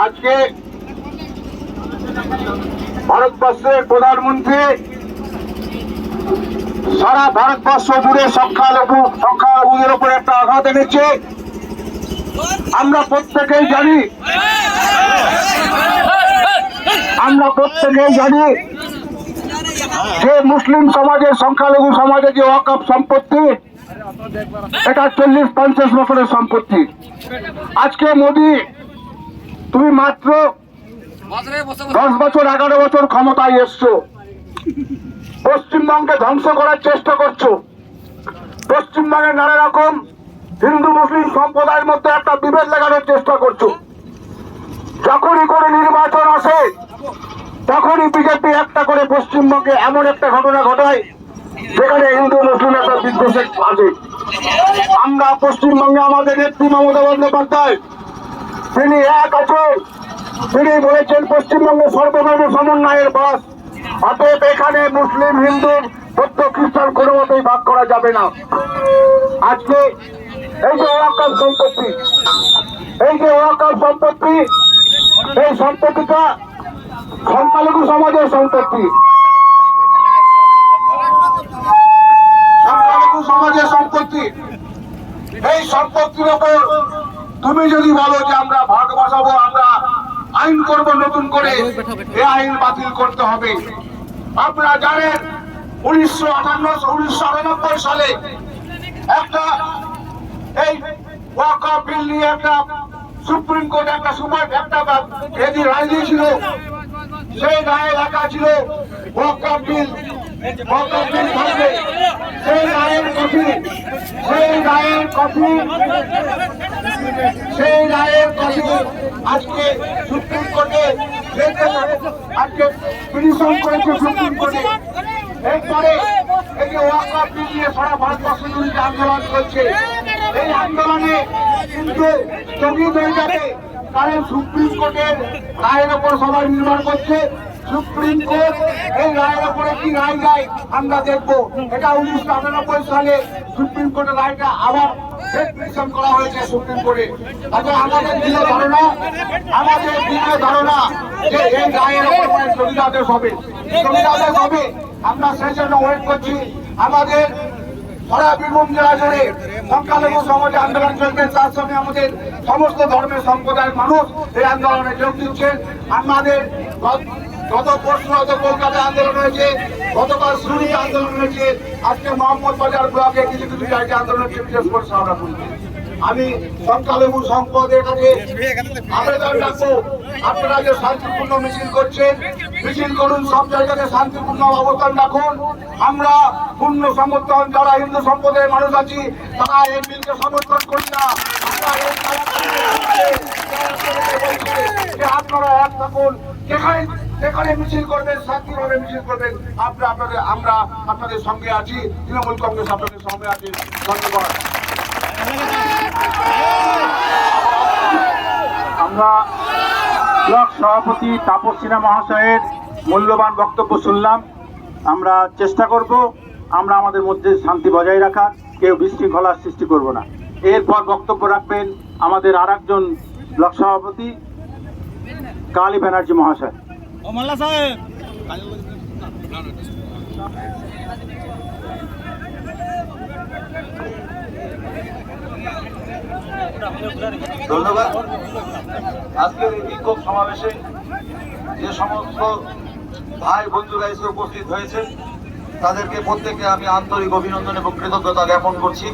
আজকে ভারতবর্ষের প্রধানমন্ত্রী সারা ভারতবর্ষ জুড়ে সংখ্যালঘুদের উপর একটা আঘাত এনেছে। আমরা প্রত্যেকেই জানি যে মুসলিম সমাজের সংখ্যালঘু সমাজে যে ওয়াকফ সম্পত্তি, এটা 40-50 বছরের সম্পত্তি। আজকে মোদী, তুমি মাত্র 10 বছর 11 বছর ক্ষমতায় এসছো, পশ্চিমবঙ্গে ধ্বংস করার চেষ্টা করছো। পশ্চিমবঙ্গে নানা রকম হিন্দু মুসলিম সম্প্রদায়ের মধ্যে একটা বিভেদ লাগানোর চেষ্টা করছো। যখনই করে নির্বাচন আসে তখনই বিজেপি একটা করে পশ্চিমবঙ্গে এমন একটা ঘটনা ঘটায় যেখানে হিন্দু মুসলিম একটা বিদ্বেষের আছে। আমরা পশ্চিমবঙ্গে আমাদের নেত্রী মমতা বন্দ্যোপাধ্যায়, তিনি এক আছেন, তিনি বলেছেন পশ্চিমবঙ্গে সর্বধর্ম সমন্বয়ের বাস, অতএব এখানে মুসলিম হিন্দু বৌদ্ধ খ্রিস্টান কোনো মতেই ভাগ করা যাবে না। আজকে এই যে ওয়াকফ সম্পত্তি, এই সম্পত্তিটা সংখ্যালঘু সমাজের সম্পত্তি, এই সম্পত্তির উপর তুমি যদি বলো যে আমরা ভাগ বসাবো, আমরা আইন করব নতুন করে, এই আইন বাতিল করতে হবে। আপনারা জানেন 1998 সালে একটা এই ওয়াকফ বিল নিয়ে একটা সুপ্রিম কোর্ট একটা রায় দিয়েছিল। সেই রায়ে লেখা ছিল ওয়াকফ বিল থাকবে। সেই রায়ের কপি আজকে সুপ্রিম কোর্টে আজকে পিটিশন করেছে সুপ্রিম কোর্টে। এরপরে এই যে ওয়াকফ বিল নিয়ে সারা ভারতবর্ষ জুড়ে আন্দোলন চলছে, এই আন্দোলনে কিন্তু স্থগিত হয়ে যাবে, কারণ সুপ্রিম কোর্টের রায়ের ওপর সবাই নির্ভর করছে। সুপ্রিম কোর্ট এই রায়ের ওপরে কি রায় দেয় আমরা দেখবো। এটা 1998 সালে সুপ্রিম কোর্টের রায়টা আবার পিটিশন করা হয়েছে সুপ্রিম কোর্টে। আমাদের দৃঢ় ধারণা যে এই রায়ের ওপরে স্থগিতাদেশ হবে। আমরা সেই জন্য ওয়েট করছি। আমাদের সারা বীরভূম জেলা জুড়ে সংখ্যালঘু সমাজে আন্দোলন চলবে, তার সঙ্গে আমাদের সমস্ত ধর্মের সম্প্রদায়ের মানুষ এই আন্দোলনে যোগ দিচ্ছেন। আমাদের গত পরশু হয়তো কলকাতায় আন্দোলন হয়েছে, গতকাল সুরিতে আন্দোলন হয়েছে, আজকে মোহাম্মদ বাজার ব্লকে কিছু কিছু জায়গায় আন্দোলন হচ্ছে, বিশেষ করে শাহরাপুরে। আমি সংখ্যালঘু সম্পদের কাছে আবেদন রাখবো, আপনারা যে শান্তিপূর্ণ মিছিল করছেন, মিছিল করুন, সব জায়গাতে শান্তিপূর্ণ অবস্থান রাখুন। আমরা পূর্ণ সমর্থন, যারা হিন্দু সম্প্রদায়ের মানুষ আছি তারা এই বিলকে সমর্থন করি না। আপনারা এক থাকুন, যেখানে মিছিল করবেন শান্তিভাবে মিছিল করবেন, আমরা আপনাদের সঙ্গে আছি। তৃণমূল কংগ্রেস আপনাদের সঙ্গে আছে। ধন্যবাদ। আমরা ব্লক সভাপতি তাপস সিনহা মহাশয়ের মূল্যবান বক্তব্য শুনলাম। আমরা চেষ্টা করব আমরা আমাদের মধ্যে শান্তি বজায় রাখার, কেউ বিশৃঙ্খলার সৃষ্টি করব না। এরপর বক্তব্য রাখবেন আমাদের আরেকজন ব্লক সভাপতি কালী ব্যানার্জি মহাশয়। ধন্যবাদ। আজকের এই বিক্ষোভ সমাবেশে যে সমস্ত ভাই বন্ধুরা এসে উপস্থিত হয়েছে তাদেরকে প্রত্যেককে আমি আন্তরিক অভিনন্দন এবং কৃতজ্ঞতা জ্ঞাপন করছি।